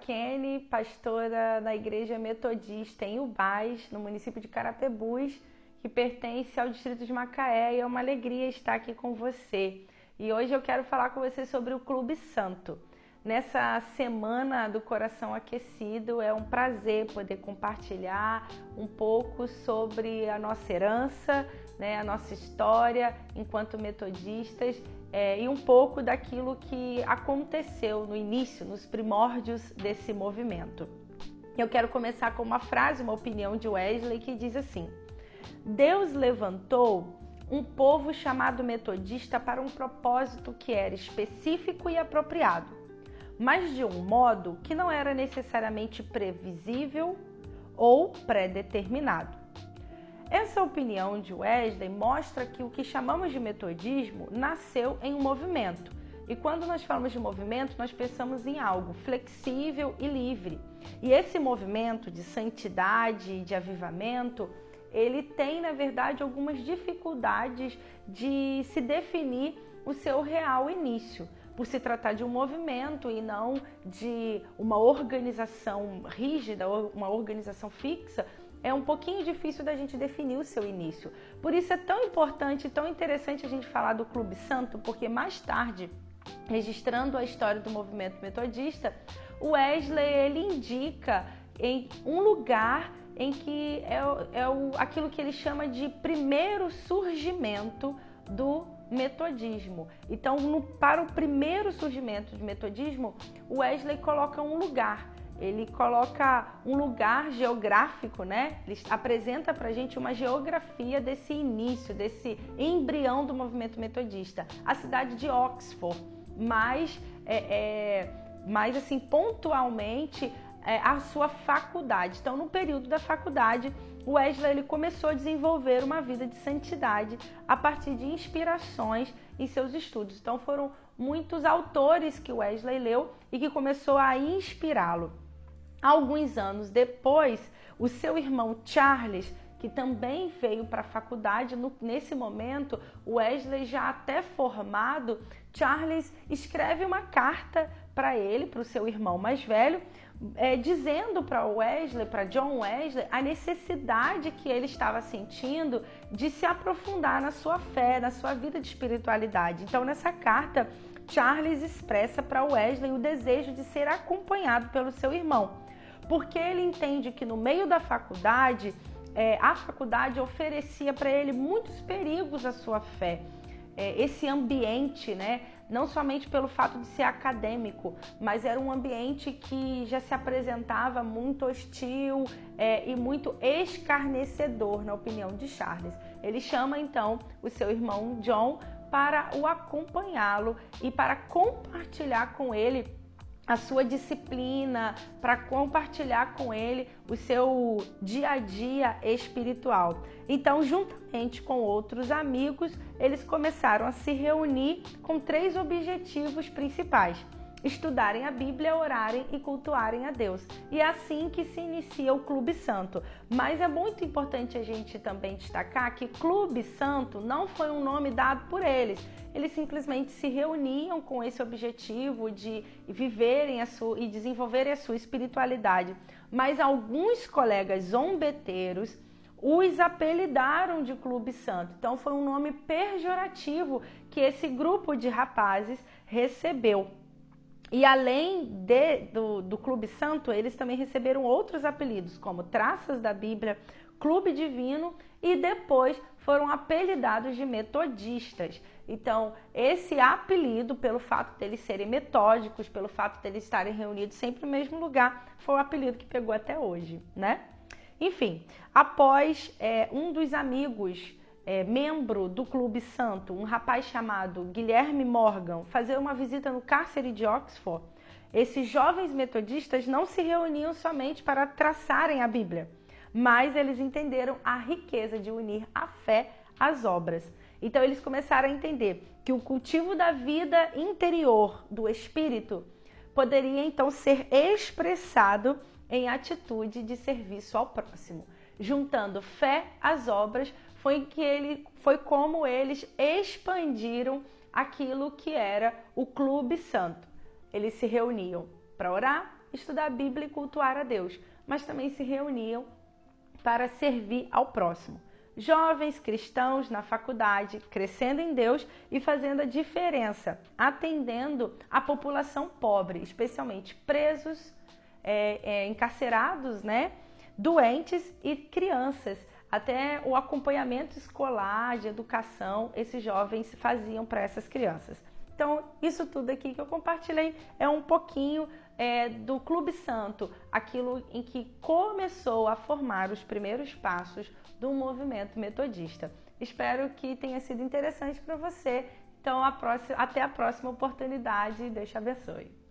Kenny, pastora na Igreja Metodista em Ubás, no município de Carapebus, que pertence ao distrito de Macaé, e é uma alegria estar aqui com você. E hoje eu quero falar com você sobre o Clube Santo. Nessa semana do Coração Aquecido, é um prazer poder compartilhar um pouco sobre a nossa herança, né, a nossa história enquanto metodistas, e um pouco daquilo que aconteceu no início, nos primórdios desse movimento. Eu quero começar com uma frase, uma opinião de Wesley, que diz assim: Deus levantou um povo chamado metodista para um propósito que era específico e apropriado, mas de um modo que não era necessariamente previsível ou pré-determinado. Essa opinião de Wesley mostra que o que chamamos de metodismo nasceu em um movimento. E quando nós falamos de movimento, nós pensamos em algo flexível e livre. E esse movimento de santidade e de avivamento, ele tem, na verdade, algumas dificuldades de se definir o seu real início. Por se tratar de um movimento e não de uma organização rígida, uma organização fixa, é um pouquinho difícil da gente definir o seu início. Por isso é tão importante e tão interessante a gente falar do Clube Santo, porque mais tarde, registrando a história do movimento metodista, o Wesley ele indica em um lugar em que aquilo que ele chama de primeiro surgimento do metodismo. Então, para o primeiro surgimento do metodismo, o Wesley coloca um lugar. Ele coloca um lugar geográfico, né? Ele apresenta pra gente uma geografia desse início, desse embrião do movimento metodista. A cidade de Oxford, mais assim, pontualmente, a sua faculdade. Então, no período da faculdade, o Wesley ele começou a desenvolver uma vida de santidade a partir de inspirações em seus estudos. Então, foram muitos autores que o Wesley leu e que começou a inspirá-lo. Alguns anos depois, o seu irmão Charles, que também veio para a faculdade, nesse momento, o Wesley já até formado, Charles escreve uma carta para ele, para o seu irmão mais velho, dizendo para Wesley, para John Wesley, a necessidade que ele estava sentindo de se aprofundar na sua fé, na sua vida de espiritualidade. Então, nessa carta, Charles expressa para Wesley o desejo de ser acompanhado pelo seu irmão, porque ele entende que no meio da faculdade, a faculdade oferecia para ele muitos perigos à sua fé. Esse ambiente, né, não somente pelo fato de ser acadêmico, mas era um ambiente que já se apresentava muito hostil e muito escarnecedor, na opinião de Charles. Ele chama então o seu irmão John para o acompanhá-lo e para compartilhar com ele a sua disciplina, para compartilhar com ele o seu dia a dia espiritual. Então, juntamente com outros amigos, eles começaram a se reunir com 3 objetivos principais: estudarem a Bíblia, orarem e cultuarem a Deus. E é assim que se inicia o Clube Santo. Mas é muito importante a gente também destacar que Clube Santo não foi um nome dado por eles. Eles simplesmente se reuniam com esse objetivo de viverem e desenvolverem a sua espiritualidade. Mas alguns colegas zombeteiros os apelidaram de Clube Santo. Então foi um nome pejorativo que esse grupo de rapazes recebeu. E além do Clube Santo, eles também receberam outros apelidos, como Traças da Bíblia, Clube Divino, e depois foram apelidados de metodistas. Então, esse apelido, pelo fato deles serem metódicos, pelo fato deles estarem reunidos sempre no mesmo lugar, foi o apelido que pegou até hoje, né? Enfim, após um dos amigos membro do Clube Santo, um rapaz chamado Guilherme Morgan, fazer uma visita no cárcere de Oxford, esses jovens metodistas não se reuniam somente para traçarem a Bíblia, mas eles entenderam a riqueza de unir a fé às obras. Então eles começaram a entender que o cultivo da vida interior do espírito poderia então ser expressado em atitude de serviço ao próximo. Juntando fé às obras, foi como eles expandiram aquilo que era o Clube Santo. Eles se reuniam para orar, estudar a Bíblia e cultuar a Deus, mas também se reuniam para servir ao próximo. Jovens cristãos na faculdade, crescendo em Deus e fazendo a diferença, atendendo a população pobre, especialmente presos, encarcerados, né? Doentes e crianças. Até o acompanhamento escolar, de educação, esses jovens faziam para essas crianças. Então, isso tudo aqui que eu compartilhei é um pouquinho do Clube Santo, aquilo em que começou a formar os primeiros passos do movimento metodista. Espero que tenha sido interessante para você. Então, até a próxima oportunidade. Deus te abençoe.